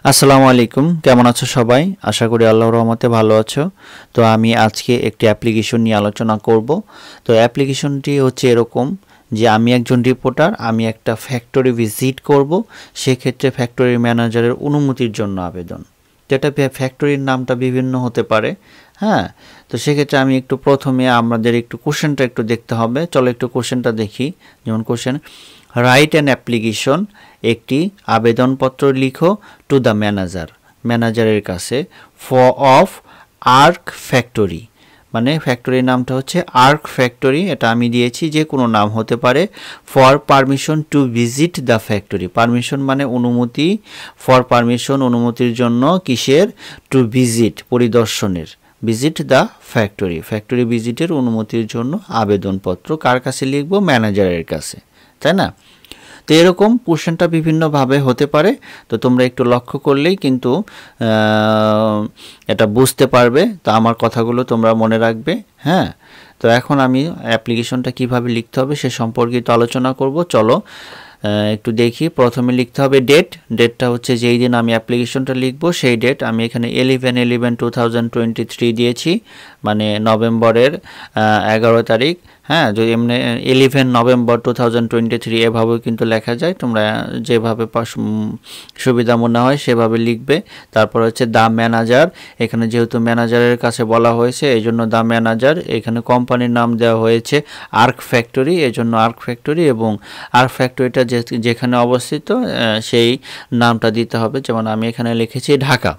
আসসালামু আলাইকুম, কেমন আছো সবাই? আশা করি আল্লাহর রহমতে ভালো আছো। তো আমি আজকে একটি অ্যাপ্লিকেশন নিয়ে আলোচনা করব। তো অ্যাপ্লিকেশনটি হচ্ছে এরকম যে আমি একজন রিপোর্টার, আমি একটা ফ্যাক্টরি ভিজিট করব, সেক্ষেত্রে ফ্যাক্টরি ম্যানেজারের অনুমতির জন্য আবেদন। তো এটা ফ্যাক্টরির নামটা বিভিন্ন হতে পারে। হ্যাঁ, তো সেক্ষেত্রে আমি একটু প্রথমে আমাদের একটু কোশ্চেনটা একটু দেখতে হবে। চলো একটু কোশ্চেনটা দেখি। যেমন কোশ্চেন, রাইট অ্যান অ্যাপ্লিকেশন, একটি আবেদনপত্র লিখো টু দ্য ম্যানেজারের কাছে ফর অফ আর্ক ফ্যাক্টরি, মানে ফ্যাক্টরির নামটা হচ্ছে আর্ক ফ্যাক্টরি, এটা আমি দিয়েছি, যে কোনো নাম হতে পারে। For permission to visit the factory, permission মানে অনুমতি, ফর পারমিশন অনুমতির জন্য, কিসের? টু ভিজিট পরিদর্শনের, ভিজিট দ্য ফ্যাক্টরি, ফ্যাক্টরি ভিজিটের অনুমতির জন্য আবেদনপত্র কার কাছে লিখবো? ম্যানেজারের কাছে, তাই না? তো এরকম কোশ্চেনটা বিভিন্নভাবে হতে পারে। তো তোমরা একটু লক্ষ্য করলেই কিন্তু এটা বুঝতে পারবে। তো আমার কথাগুলো তোমরা মনে রাখবে। হ্যাঁ, তো এখন আমি অ্যাপ্লিকেশনটা কিভাবে লিখতে হবে সে সম্পর্কিত আলোচনা করব। চলো একটু দেখি। প্রথমে লিখতে হবে ডেটটা হচ্ছে যেই দিন আমি অ্যাপ্লিকেশনটা লিখব সেই ডেট। আমি এখানে 11/11/2023 দিয়েছি, মানে নভেম্বরের 11 তারিখ। হ্যাঁ, যদি এমনি 11 নভেম্বর 2023 এভাবেও কিন্তু লেখা যায়, তোমরা যেভাবে সুবিধা মনে হয় সেভাবে লিখবে। তারপর হচ্ছে দ্য ম্যানেজার, এখানে যেহেতু ম্যানেজারের কাছে বলা হয়েছে এই জন্য দ্য ম্যানেজার, এখানে কোম্পানির নাম দেওয়া হয়েছে আর্ক ফ্যাক্টরি, এই জন্য আর্ক ফ্যাক্টরি, এবং আর্ক ফ্যাক্টরিটা যেখানে অবস্থিত সেই নামটা দিতে হবে। যেমন আমি এখানে লিখেছি ঢাকা।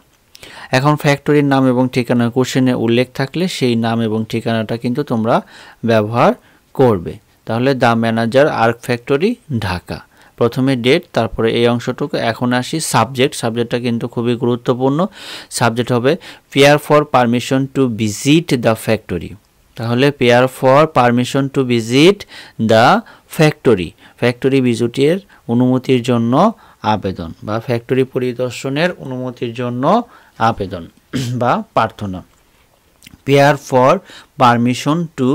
এখন ফ্যাক্টরির নাম এবং ঠিকানা কোশ্চেনে উল্লেখ থাকলে সেই নাম এবং ঠিকানাটা কিন্তু তোমরা ব্যবহার করবে। তাহলে the manager Ark factory, Dhaka. প্রথমে ডেট, তারপরে এই অংশটুকু। এখন আসি সাবজেক্টটা কিন্তু খুবই গুরুত্বপূর্ণ। সাবজেক্ট হবে prayer for permission to visit the factory. তাহলে prayer for permission to visit the factory ভিজিটের অনুমতির জন্য আবেদন, বা ফ্যাক্টরি পরিদর্শনের অনুমতির জন্য আবেদন বা প্রার্থনা। Pair for permission to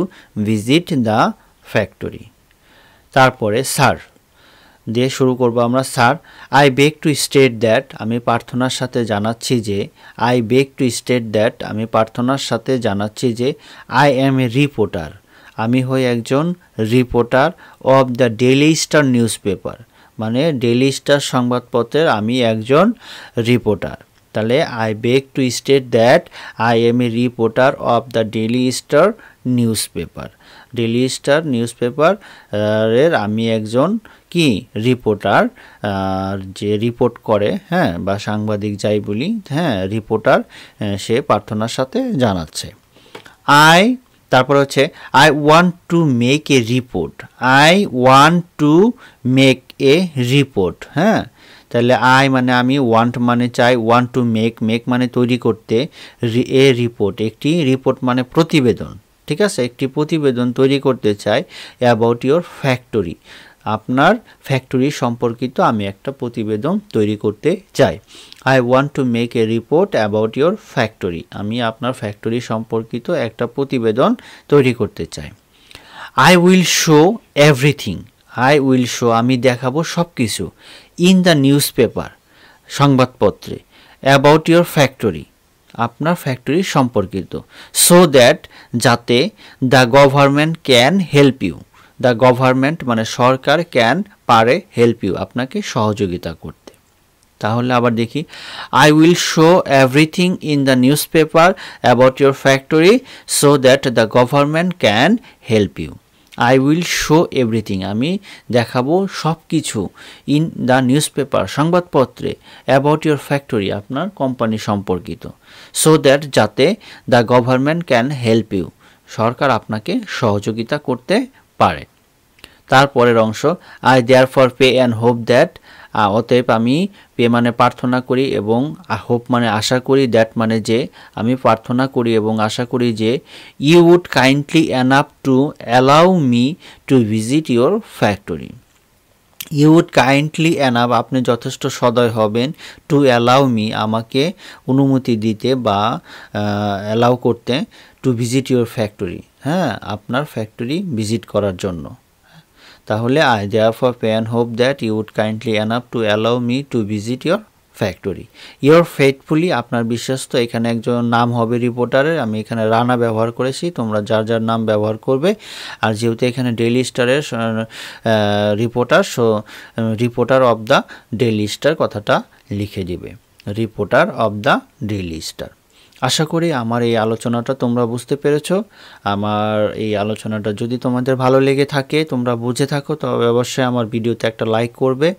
visit the factory. তারপরে স্যার দিয়ে শুরু করব আমরা। Sir, I beg two state that, আমি প্রার্থনার সাথে জানাচ্ছি যে, আমি প্রার্থনার সাথে জানাচ্ছি যে, আই অ্যাম এ রিপোর্টার, আমি হই একজন reporter of the Daily star news paper, মানে ডেইলি স্টার সংবাদপত্রের আমি একজন রিপোর্টার। তাহলে I beg two state that I M a reporter of the Daily star news paper, daily star news পেপারের আমি একজন কি রিপোর্টার, যে রিপোর্ট করে, হ্যাঁ, বা সাংবাদিক যাই বলি, হ্যাঁ, রিপোর্টার, সে প্রার্থনার সাথে জানাচ্ছে। তারপর হচ্ছে I want to make a report, হ্যাঁ। তাহলে আই মানে আমি, ওয়ান্ট মানে চাই, ওয়ান্ট টু মেক মানে তৈরি করতে, এ রিপোর্ট একটি রিপোর্ট মানে প্রতিবেদন, ঠিক আছে, একটি প্রতিবেদন তৈরি করতে চাই অ্যাবাউট ইয়োর ফ্যাক্টরি, আপনার ফ্যাক্টরি সম্পর্কিত আমি একটা প্রতিবেদন তৈরি করতে চাই। I want to make a report about your factory, আমি আপনার ফ্যাক্টরি সম্পর্কিত একটা প্রতিবেদন তৈরি করতে চাই। আই উইল শো এভরিথিং, আমি দেখাবো সব কিছু, ইন দ্য নিউজ পেপার, সংবাদপত্রে, অ্যাবাউট ইয়োর ফ্যাক্টরি, আপনার ফ্যাক্টরি সম্পর্কিত, সো দ্যাট, যাতে, the government can help you, the government মানে সরকার, ক্যান পারে, হেল্প ইউ আপনাকে সহযোগিতা করতে। তাহলে আবার দেখি, I will show everything in the newspaper about your factory so that the government can help you. I will show everything, আমি দেখাবো সব কিছু, ইন দ্য নিউজ পেপার সংবাদপত্রে, অ্যাবাউট ইয়োর ফ্যাক্টরি আপনার কোম্পানি সম্পর্কিত, সো দ্যাট যাতে, the government can help you সরকার আপনাকে সহযোগিতা করতে পারে। তারপরের অংশ, I therefore pray and hope that, অতএব আমি, পে মানে প্রার্থনা করি এবং হোপ মানে আশা করি, দ্যাট মানে যে, আমি প্রার্থনা করি এবং আশা করি যে, you would kindly enough to allow me to visit your factory. You would kindly enough আপনি যথেষ্ট সদয় হবেন, টু অ্যালাউ মি আমাকে অনুমতি দিতে বা অ্যালাউ করতে, টু ভিজিট ইয়োর ফ্যাক্টরি, হ্যাঁ, আপনার ফ্যাক্টরি ভিজিট করার জন্য। তাহলে I therefore pray and hope that you would kindly enough to allow me to visit your factory. Your faithfully আপনার বিশ্বস্ত, এখানে একজন নাম হবে রিপোর্টারের, আমি এখানে রানা ব্যবহার করেছি, তোমরা যার যার নাম ব্যবহার করবে। আর যেহেতু এখানে ডেইলি স্টারের reporter, so reporter of the Daily Star কথাটা লিখে দিবে, reporter of the Daily Star. আশা করি আমার এই আলোচনাটা তোমরা বুঝতে পেরেছ। আমার এই আলোচনাটা যদি তোমাদের ভালো লেগে থাকে, তোমরা বুঝে থাকো, তবে অবশ্যই আমার ভিডিওতে একটা লাইক করবে।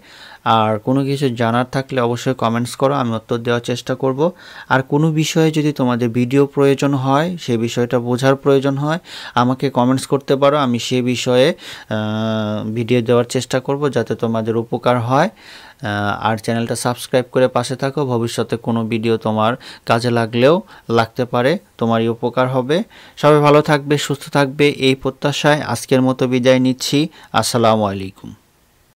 আর কোনো কিছু জানার থাকলে অবশ্যই কমেন্টস করো, আমি উত্তর দেওয়ার চেষ্টা করব। আর কোনো বিষয়ে যদি তোমাদের ভিডিও প্রয়োজন হয়, সেই বিষয়টা বোঝার প্রয়োজন হয়, আমাকে কমেন্টস করতে পারো, আমি সে বিষয়ে ভিডিও দেওয়ার চেষ্টা করব যাতে তোমাদের উপকার হয়। আর চ্যানেলটা সাবস্ক্রাইব করে পাশে থাকো, ভবিষ্যতে কোনো ভিডিও তোমার কাজে লাগতে পারে, তোমারই উপকার হবে। সবাই ভালো থাকবে, সুস্থ থাকবে, এই প্রত্যাশায় আজকের মতো বিদায় নিচ্ছি। আসসালামু আলাইকুম।